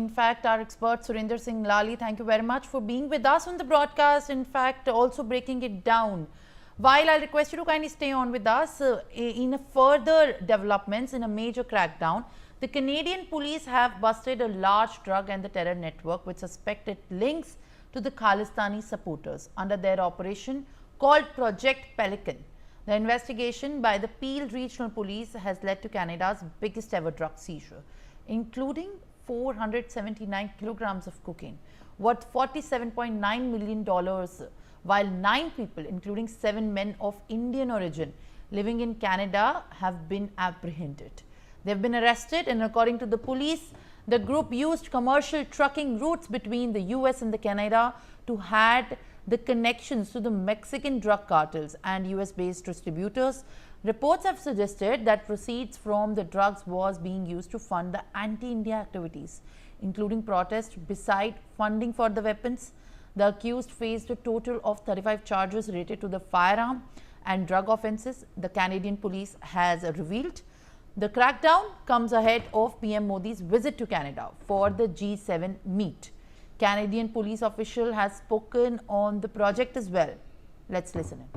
In fact, our expert Surinder Singh Lali, thank you very much for being with us on the broadcast. In fact, also breaking it down. While I'll request you to kindly stay on with us, in a further developments in a major crackdown, the Canadian police have busted a large drug and the terror network with suspected links to the Khalistani supporters under their operation called Project Pelican. The investigation by the Peel Regional Police has led to Canada's biggest ever drug seizure, including 479 kilograms of cocaine, worth $47.9 million, while 9 people, including 7 men of Indian origin living in Canada, have been apprehended. They have been arrested, and according to the police, the group used commercial trucking routes between the US and the Canada to had the connections to the Mexican drug cartels and US-based distributors. Reports have suggested that proceeds from the drugs was being used to fund the anti-India activities, including protests, beside funding for the weapons. The accused faced a total of 35 charges related to the firearm and drug offences, the Canadian police has revealed. The crackdown comes ahead of PM Modi's visit to Canada for the G7 meet. Canadian police official has spoken on the project as well. Let's listen in.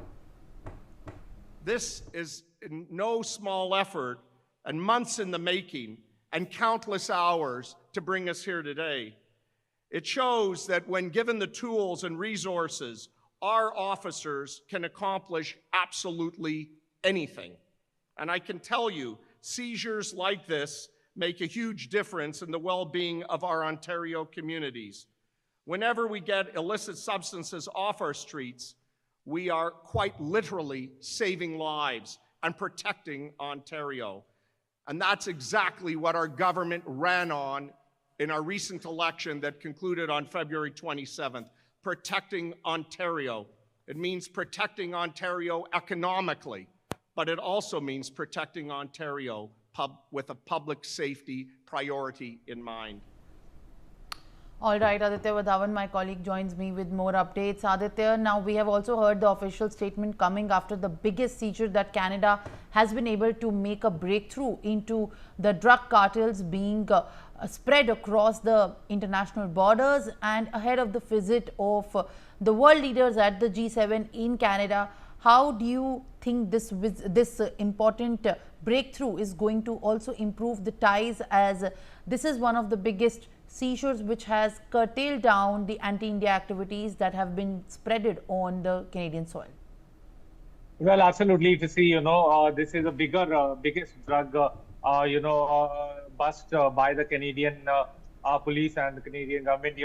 This is no small effort and months in the making and countless hours to bring us here today. It shows that when given the tools and resources, our officers can accomplish absolutely anything. And I can tell you, seizures like this make a huge difference in the well-being of our Ontario communities. Whenever we get illicit substances off our streets, we are quite literally saving lives and protecting Ontario. And that's exactly what our government ran on in our recent election that concluded on February 27th, protecting Ontario. It means protecting Ontario economically, but it also means protecting Ontario with a public safety priority in mind. All right, Aditya Vadhavan, my colleague, joins me with more updates. Aditya, now we have also heard the official statement coming after the biggest seizure that Canada has been able to make a breakthrough into the drug cartels being spread across the international borders, and ahead of the visit of the world leaders at the G7 in Canada. How do you think this important breakthrough is going to also improve the ties, as this is one of the biggest seizures which has curtailed down the anti-India activities that have been spreaded on the Canadian soil? Well, absolutely. To see, this is a biggest drug, bust by the Canadian police and the Canadian government.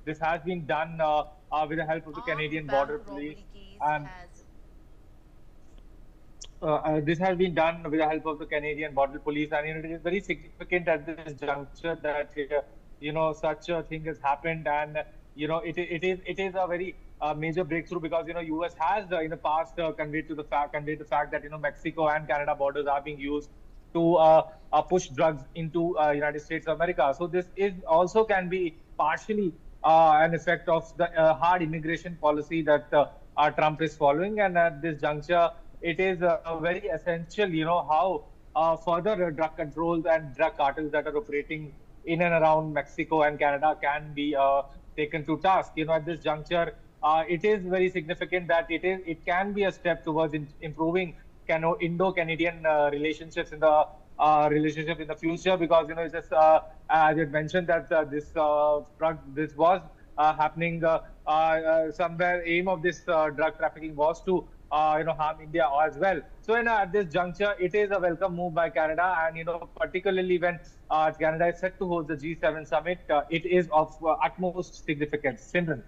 This has been done with the help of the Canadian Border Police, and this has been done with the help of the Canadian Border Police, and it is very significant at this juncture that such a thing has happened, and it is a very major breakthrough, because US has in the past conveyed the fact that Mexico and Canada borders are being used to push drugs into United States of America. So this is also can be partially an effect of the hard immigration policy that Trump is following, and at this juncture it is very essential how further drug controls and drug cartels that are operating in and around Mexico and Canada can be taken to task. At this juncture, it is very significant that it can be a step towards improving Indo-Canadian relationships in the future, because it's just as you mentioned that this was happening somewhere. Aim of this drug trafficking was to harm India as well. So at this juncture, it is a welcome move by Canada, and particularly when Canada is set to host the G7 summit, it is of utmost significance. Simran.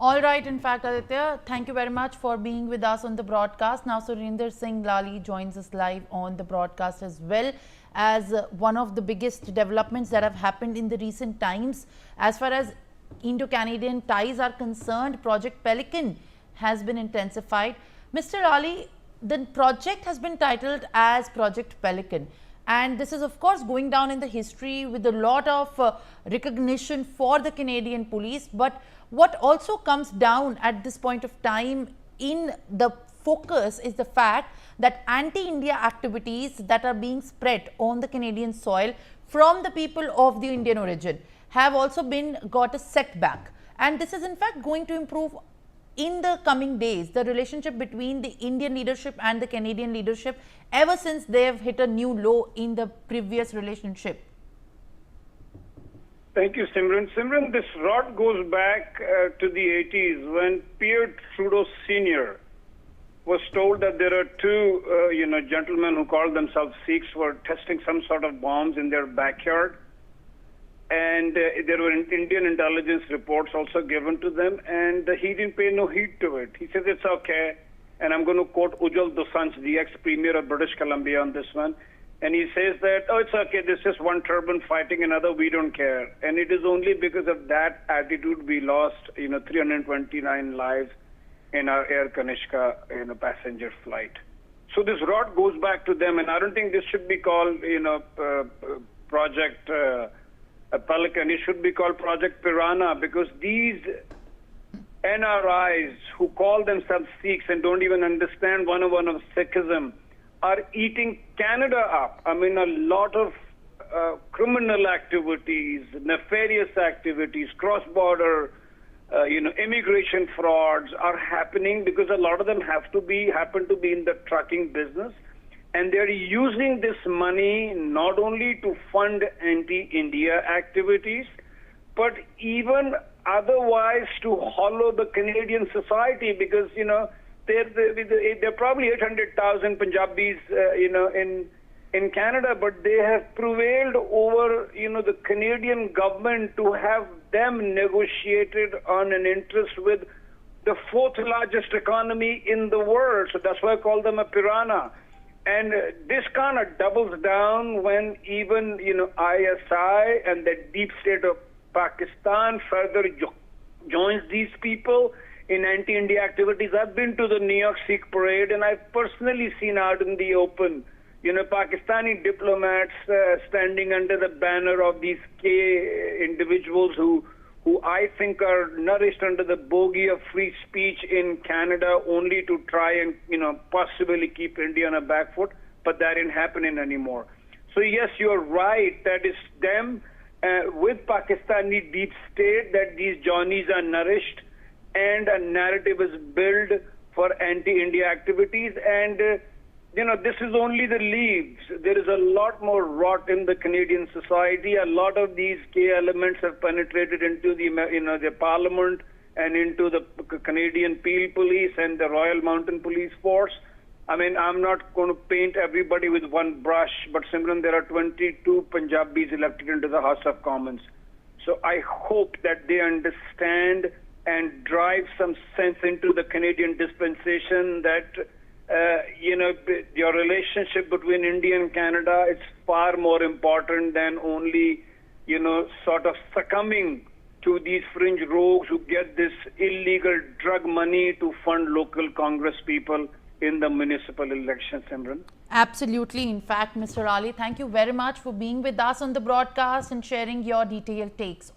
All right. In fact, Aditya, thank you very much for being with us on the broadcast. Now, Surinder Singh Lali joins us live on the broadcast as well, as one of the biggest developments that have happened in the recent times. As far as Indo-Canadian ties are concerned, Project Pelican has been intensified. Mr. Lali, the project has been titled as Project Pelican, and this is of course going down in the history with a lot of recognition for the Canadian police. But what also comes down at this point of time in the focus is the fact that anti-India activities that are being spread on the Canadian soil from the people of the Indian origin have also got a setback, and this is in fact going to improve in the coming days, the relationship between the Indian leadership and the Canadian leadership, ever since they have hit a new low in the previous relationship. Thank you, Simran. Simran, this rot goes back to the 80s when Pierre Trudeau Sr. was told that there are two, gentlemen who called themselves Sikhs were testing some sort of bombs in their backyard. And there were Indian intelligence reports also given to them, and he didn't pay no heed to it. He says it's okay, and I'm going to quote Ujjwal Dosanjh, the ex-premier of British Columbia, on this one. And he says that, oh, it's okay, there's just one turban fighting another, we don't care. And it is only because of that attitude we lost, 329 lives in our Air Kanishka, passenger flight. So this rot goes back to them, and I don't think this should be called, Project Pelican. It should be called Project Piranha, because these NRIs who call themselves Sikhs and don't even understand 101 of Sikhism are eating Canada up. I mean, a lot of criminal activities, nefarious activities, cross-border, immigration frauds are happening because a lot of them happen to be in the trucking business. And they're using this money not only to fund anti-India activities, but even otherwise to hollow the Canadian society, because, there are probably 800,000 Punjabis, in Canada, but they have prevailed over, the Canadian government to have them negotiated on an interest with the fourth largest economy in the world. So that's why I call them a piranha. And this kind of doubles down when even, ISI and the deep state of Pakistan further joins these people in anti-India activities. I've been to the New York Sikh parade, and I've personally seen out in the open, Pakistani diplomats standing under the banner of these individuals who I think are nourished under the bogey of free speech in Canada only to try and, possibly keep India on a back foot, but that ain't happening anymore. So yes, you're right, that is them with Pakistani deep state that these Johnnies are nourished, and a narrative is built for anti-India activities, and this is only the leaves. There is a lot more rot in the Canadian society. A lot of these key elements have penetrated into the Parliament and into the Canadian Peel Police and the Royal Mountain Police Force. I mean, I'm not going to paint everybody with one brush, but Simran, there are 22 Punjabis elected into the House of Commons. So I hope that they understand and drive some sense into the Canadian dispensation that your relationship between India and Canada is far more important than only, sort of succumbing to these fringe rogues who get this illegal drug money to fund local Congress people in the municipal elections, Simran. Absolutely. In fact, Mr. Ali, thank you very much for being with us on the broadcast and sharing your detailed takes on